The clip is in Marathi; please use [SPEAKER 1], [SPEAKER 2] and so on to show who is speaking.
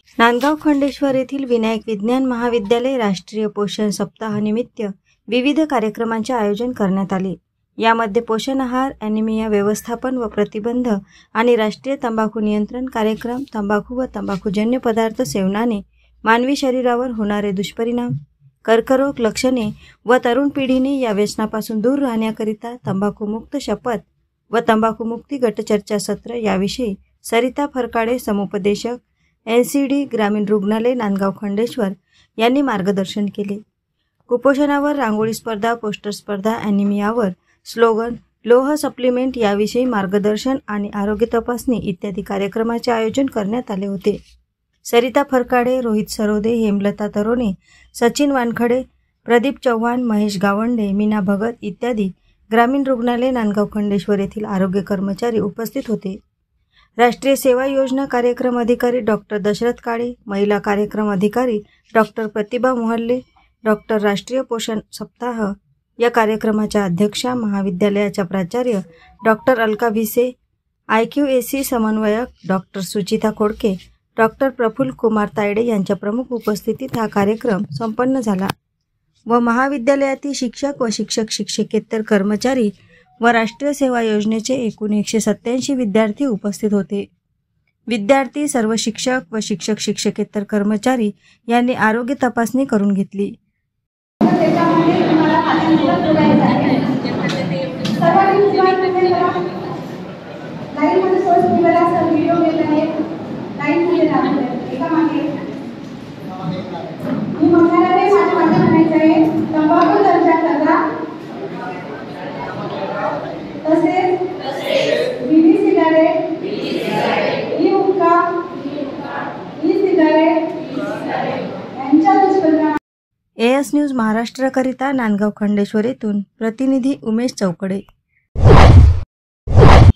[SPEAKER 1] नांदगाव खंडेश्वर येथील विनायक विज्ञान महाविद्यालय राष्ट्रीय पोषण सप्ताहानिमित्त विविध कार्यक्रमांचे आयोजन करण्यात आले। यामध्ये पोषण आहार, ॲनिमिया व्यवस्थापन व प्रतिबंध आणि राष्ट्रीय तंबाखू नियंत्रण कार्यक्रम, तंबाखू व तंबाखूजन्य पदार्थ सेवनाने मानवी शरीरावर होणारे दुष्परिणाम, कर्करोग लक्षणे व तरुण पिढीने या व्यसनापासून दूर राहण्याकरिता तंबाखूमुक्त शपथ व तंबाखूमुक्ती गटचर्चा सत्र याविषयी सरिता फरकाडे, समुपदेशक, NCD ग्रामीण रुग्णालय नांदगाव खंडेश्वर यांनी मार्गदर्शन केले। कुपोषणावर रांगोळी स्पर्धा, पोस्टर स्पर्धा, ॲनिमियावर स्लोगन, लोह सप्लिमेंट याविषयी मार्गदर्शन आणि आरोग्य तपासणी इत्यादी कार्यक्रमाचे आयोजन करण्यात आले होते। सरिता फरकाडे, रोहित सरोदे, हेमलता तरोने, सचिन वानखडे, प्रदीप चव्हाण, महेश गावंडे, मीना भगत इत्यादी ग्रामीण रुग्णालय नांदगाव खंडेश्वर येथील आरोग्य कर्मचारी उपस्थित होते। राष्ट्रीय सेवा योजना कार्यक्रम अधिकारी डॉक्टर दशरथ काळे, महिला कार्यक्रम अधिकारी डॉक्टर प्रतिभा मोहल्ले, डॉक्टर राष्ट्रीय पोषण सप्ताह या कार्यक्रमाच्या अध्यक्षा, महाविद्यालयाच्या प्राचार्य डॉक्टर अलका भिसे, IQAC समन्वयक डॉक्टर सुचिता खोडके, डॉक्टर प्रफुल्ल कुमार तायडे यांच्या प्रमुख उपस्थितीत हा कार्यक्रम संपन्न झाला व महाविद्यालयातील शिक्षक व शिक्षकेतर कर्मचारी व राष्ट्रीय सेवा योजनेचे एकूण 187 विद्यार्थी उपस्थित होते। विद्यार्थी, सर्व शिक्षक व शिक्षकेतर कर्मचारी यांनी आरोग्य तपासणी करून घेतली। AS न्यूज महाराष्ट्राकरिता नांदगाव खंडेश्वर येथून प्रतिनिधी उमेश चौकडे।